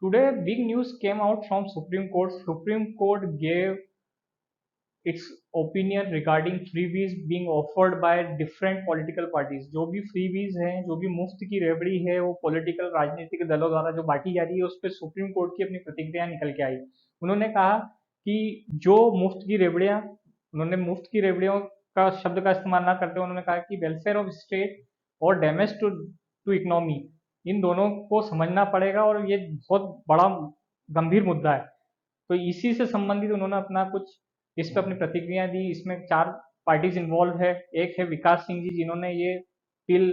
Today, big news came out from Supreme Court. Supreme Court gave its opinion regarding freebies being offered by different political parties. जो भी freebies हैं, जो भी मुफ्त की रेवड़ी है, वो पॉलिटिकल राजनीतिक दलों द्वारा जो बांटी जा रही है, उस पर सुप्रीम कोर्ट की अपनी प्रतिक्रिया निकल के आई। उन्होंने कहा कि जो मुफ्त की रेवड़ियां, उन्होंने मुफ्त की रेवड़ियों का शब्द का इस्तेमाल ना करते, उन्होंने कहा कि वेलफेयर ऑफ स्टेट और डैमेज टू टू इकोनॉमी, इन दोनों को समझना पड़ेगा और ये बहुत बड़ा गंभीर मुद्दा है। तो इसी से संबंधित उन्होंने अपना कुछ इस पर अपनी प्रतिक्रिया दी। इसमें 4 पार्टीज इन्वॉल्व है। एक है विकास सिंह जी, जिन्होंने ये टिल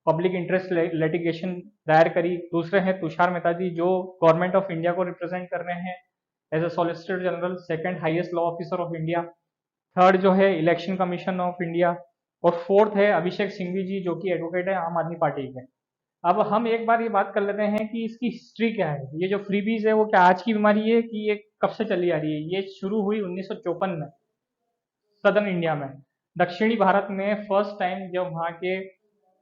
पब्लिक इंटरेस्ट लिटिगेशन दायर करी। दूसरे हैं तुषार मेहता जी, जो गवर्नमेंट ऑफ इंडिया को रिप्रेजेंट कर रहे हैं as a solicitor general, second highest law officer of India. Third जो है इलेक्शन कमीशन ऑफ इंडिया। और फोर्थ है अभिषेक सिंघवी जी, जो कि एडवोकेट है आम आदमी पार्टी के। अब हम एक बार ये बात कर लेते हैं कि इसकी हिस्ट्री क्या है। ये जो फ्रीबीज है वो क्या आज की बीमारी है कि ये कब से चली आ रही है? ये शुरू हुई 1954 में सदर्न इंडिया में, दक्षिणी भारत में। फर्स्ट टाइम जब वहाँ के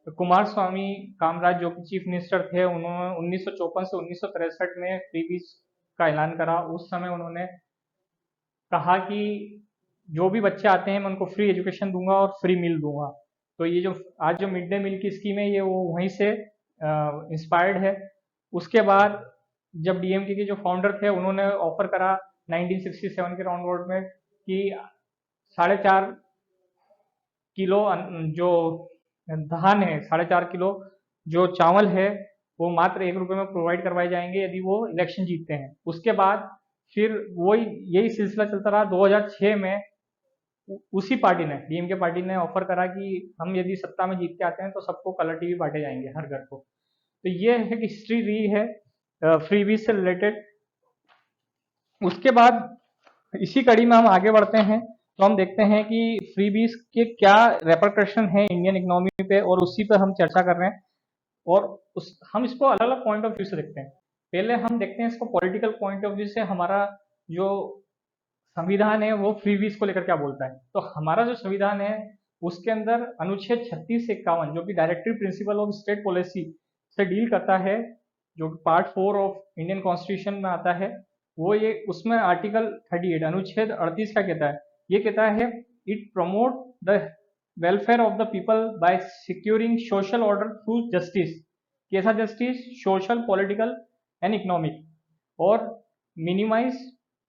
कुमार स्वामी कामराज जो कि चीफ मिनिस्टर थे, उन्होंने 1954 से 1963 में फ्रीबीज का ऐलान करा। उस समय उन्होंने कहा कि जो भी बच्चे आते हैं मैं उनको फ्री एजुकेशन दूंगा और फ्री मील दूंगा। तो ये जो आज जो मिड डे मील की स्कीम है, ये वो वहीं से इंस्पायर्ड है। उसके बाद जब डीएमके के जो फाउंडर थे, उन्होंने ऑफर करा 1967 के राउंड वर्ड में कि 4.5 किलो जो धान है, 4.5 किलो जो चावल है, वो मात्र 1 रुपए में प्रोवाइड करवाए जाएंगे यदि वो इलेक्शन जीतते हैं। उसके बाद फिर वही यही सिलसिला चलता रहा। 2006 में उसी पार्टी ने, डीएमके पार्टी ने ऑफर करा कि हम यदि सत्ता में जीत के आते हैं तो सबको कलर टीवी बांटे जाएंगे हर घर को। तो ये है कि हिस्ट्री रही है फ्रीबीज से रिलेटेड। उसके बाद इसी कड़ी में हम आगे बढ़ते हैं तो हम देखते हैं कि फ्रीबीज के क्या रेपरकशन है इंडियन इकोनॉमी पे, और उसी पे हम चर्चा कर रहे हैं। और हम इसको अलग अलग पॉइंट ऑफ व्यू से देखते हैं। पहले हम देखते हैं इसको पॉलिटिकल पॉइंट ऑफ व्यू से। हमारा जो संविधान है वो फ्रीबीज को लेकर क्या बोलता है? तो हमारा जो संविधान है उसके अंदर अनुच्छेद 36 से 51, जो कि directive principle of state policy से डील करता है, जो कि पार्ट 4 ऑफ इंडियन कॉन्स्टिट्यूशन में आता है, वो ये उसमें आर्टिकल 38 अनुच्छेद 38 क्या कहता है? ये कहता है it promote the welfare of the people by securing social order through justice. कैसा justice? Social, political and economic. और मिनिमाइज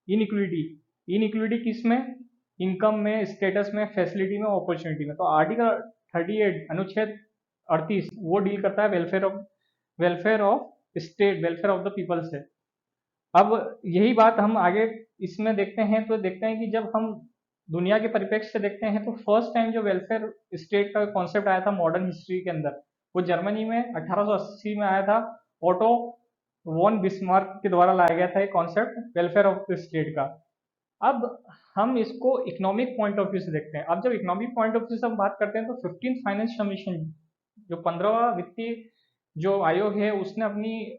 इनइक्विटी। इनइक्विटी किस में? इनकम में, स्टेटस में, फैसिलिटी में, अपॉर्चुनिटी में। तो आर्टिकल 38 अनुच्छेद 38 वो डील करता है welfare of state, welfare of the people से। अब यही बात हम आगे इसमें देखते हैं तो देखते हैं कि जब हम दुनिया के परिप्रेक्ष्य से देखते हैं तो फर्स्ट टाइम जो वेलफेयर स्टेट का कॉन्सेप्ट आया था मॉडर्न हिस्ट्री के अंदर, वो जर्मनी में 1880 में आया था। ऑटो वॉन बिस्मार्क के द्वारा लाया गया था ये concept welfare of the state का। अब हम इसको इकोनॉमिक पॉइंट ऑफ व्यू से देखते हैं। अब जब इकोनॉमिक पॉइंट ऑफ व्यू से हम बात करते हैं तो 15th फाइनेंस कमीशन, जो 15वां वित्तीय जो आयोग है, उसने अपनी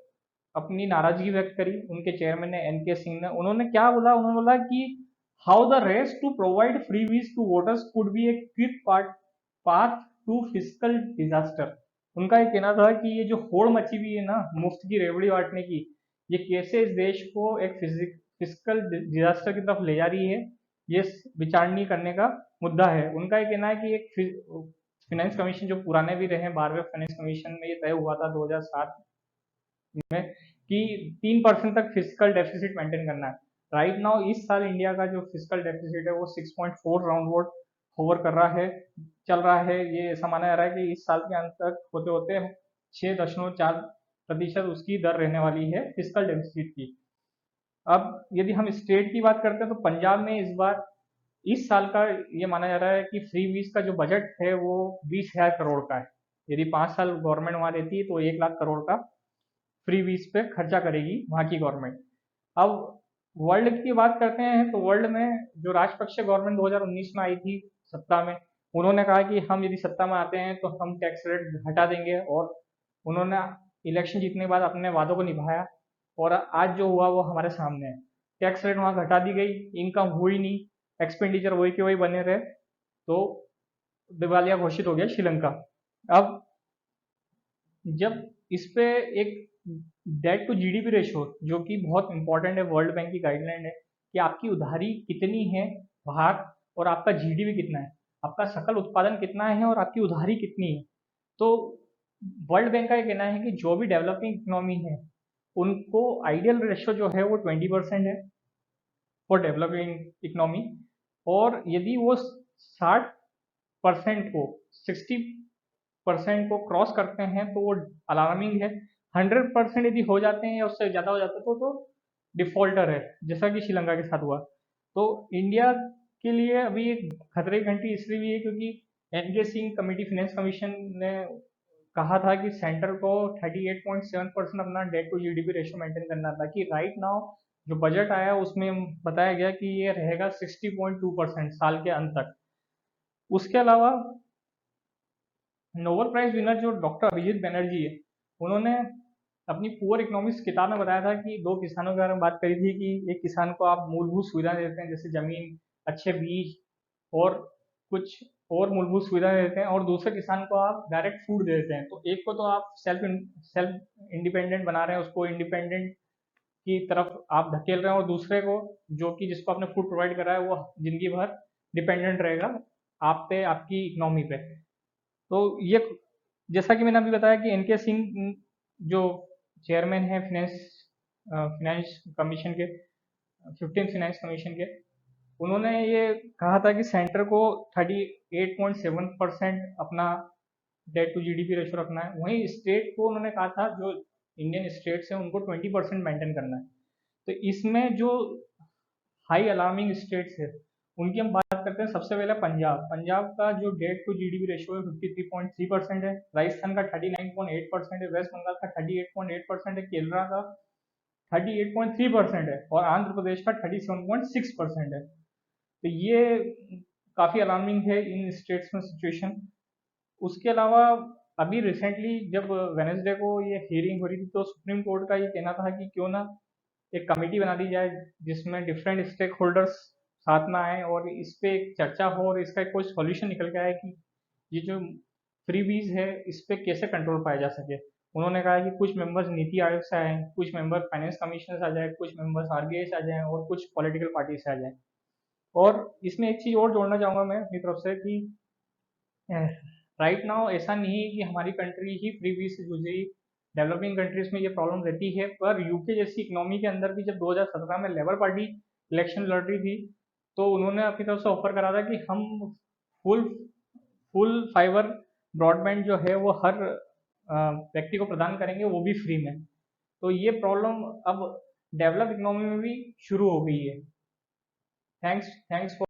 अपनी नाराजगी व्यक्त करी। उनके चेयरमैन ने एनके सिंह ने, उन्होंने क्या बोला? उन्होंने बोला कि how the race to provide freebies to voters could be a quick path to physical disaster. उनका ये कहना था कि ये जो होड़ मची हुई है ना मुफ्त की रेवड़ी बांटने की, ये कैसे इस देश को एक फिजिकल डिजास्टर की तरफ ले जा रही है, ये विचारणीय करने का मुद्दा है। उनका ये कहना है कि एक फाइनेंस कमीशन जो पुराने भी रहे, 12वें फाइनेंस कमीशन में ये तय हुआ था 2007 में कि 3% तक फिजिकल डेफिसिट मेंटेन करना है। राइट नाउ इस साल इंडिया का जो फिजिकल डेफिसिट है वो 6.4 राउंड वोट होवर कर रहा है, चल रहा है। ये ऐसा माना जा रहा है कि इस साल के अंत तक होते होते 6.4% उसकी दर रहने वाली है फिजिकल डेफिसिट की। अब यदि हम स्टेट की बात करते हैं तो पंजाब में इस साल का ये माना जा रहा है कि फ्री बीज का जो बजट है वो 20,000 करोड़ का है। यदि 5 साल गवर्नमेंट वहां देती है तो 1 लाख करोड़ का फ्री बीज पे खर्चा करेगी वहां की गवर्नमेंट। अब वर्ल्ड की बात करते हैं तो वर्ल्ड में जो राजपक्षे गवर्नमेंट 2019 में आई थी सत्ता में, उन्होंने कहा कि हम यदि सत्ता में आते हैं तो हम टैक्स रेट घटा देंगे, और उन्होंने इलेक्शन जीतने के बाद अपने वादों को निभाया। और आज जो हुआ वो हमारे सामने है। टैक्स रेट वहां घटा दी गई, इनकम हुई नहीं, एक्सपेंडिचर वही के वही बने रहे, तो दिवालिया घोषित हो गया श्रीलंका। अब जब इस पे एक डेट टू जीडीपी रेशो, जो कि बहुत इंपॉर्टेंट है, वर्ल्ड बैंक की गाइडलाइन है कि आपकी उधारी कितनी है बाहर और आपका जीडीपी कितना है, आपका सकल उत्पादन कितना है और आपकी उधारी कितनी है। तो वर्ल्ड बैंक का ये कहना है कि जो भी डेवलपिंग इकोनॉमी है उनको आइडियल रेशो जो है वो 20% है फॉर डेवलपिंग इकोनॉमी, और यदि वो 60% को 60% को क्रॉस करते हैं तो वो अलार्मिंग है। 100% यदि हो जाते हैं या उससे ज़्यादा हो जाता है तो डिफॉल्टर है, जैसा कि श्रीलंका के साथ हुआ। तो इंडिया के लिए अभी एक खतरे की घंटी इसलिए भी है क्योंकि एन के सिंह कमेटी फाइनेंस कमीशन ने कहा था कि सेंटर को 38.7% अपना debt to GDP ratio maintain करना था, कि राइट नाउ जो बजट आया उसमें बताया गया कि ये रहेगा 60.2% साल के अंत तक। उसके अलावा नोबेल प्राइज विनर जो डॉक्टर अभिजीत बनर्जी है, उन्होंने अपनी पुअर इकोनॉमिक्स किताब में बताया था कि दो किसानों के बारे में बात करी थी कि एक किसान को आप मूलभूत सुविधाएं देते हैं जैसे जमीन, अच्छे बीज और कुछ और मूलभूत सुविधाएं देते हैं, और दूसरे किसान को आप डायरेक्ट फूड दे देते हैं। तो एक को तो आप सेल्फ इंडिपेंडेंट बना रहे हैं, उसको इंडिपेंडेंट की तरफ आप धकेल रहे हैं, और दूसरे को जो कि जिसको आपने फूड प्रोवाइड करा है वो जिंदगी भर डिपेंडेंट रहेगा आप पे, आपकी इकोनॉमी पे। तो ये, जैसा कि मैंने अभी बताया कि एनके सिंह जो चेयरमैन है फाइनेंस कमीशन के, 15 फाइनेंस कमीशन के, उन्होंने ये कहा था कि सेंटर को 38.7% अपना डेट टू जीडीपी रेशो रखना है, वहीं स्टेट को उन्होंने कहा था जो इंडियन स्टेट्स हैं उनको 20% मेंटेन करना है। तो इसमें जो हाई अलार्मिंग स्टेट्स है उनकी हम बात करते हैं। सबसे पहले पंजाब, पंजाब का जो डेट टू जीडीपी रेशियो है 53.3% है, राजस्थान का 39.8% है, वेस्ट बंगाल का 38.8% है, केरला का 38.3% है और आंध्र प्रदेश का 37.6% है। तो ये काफ़ी अलार्मिंग है इन स्टेट्स में सिचुएशन। उसके अलावा अभी रिसेंटली जब वेनेसडे को ये हियरिंग हो रही थी तो सुप्रीम कोर्ट का ये कहना था कि क्यों ना एक कमेटी बना दी जाए जिसमें डिफरेंट स्टेक होल्डर्स साथ में आए और इस पे एक चर्चा हो और इसका कोई सॉल्यूशन निकल के आए कि ये जो फ्री बीज है इस पे कैसे कंट्रोल पाया जा सके। उन्होंने कहा कि कुछ मेंबर्स नीति आयोग से आए, कुछ मेंबर फाइनेंस कमिश्नर से आ जाए, कुछ मेंबर्स आरबीआई से आ जाए और कुछ पॉलिटिकल पार्टी से आ जाए। और इसमें एक चीज़ और जोड़ना चाहूँगा मैं अपनी तरफ से कि राइट नाउ ऐसा नहीं है कि हमारी कंट्री ही फ्री बीज से जूझ रही। डेवलपिंग कंट्रीज में ये प्रॉब्लम रहती है, पर यूके जैसी इकोनॉमी के अंदर भी जब 2017 में लेबर पार्टी इलेक्शन लड़ रही थी तो उन्होंने अपनी तरफ से ऑफर करा था कि हम फुल फुल फाइबर ब्रॉडबैंड जो है वो हर व्यक्ति को प्रदान करेंगे, वो भी फ्री में। तो ये प्रॉब्लम अब डेवलप इकोनॉमी में भी शुरू हो गई है। Thanks thanks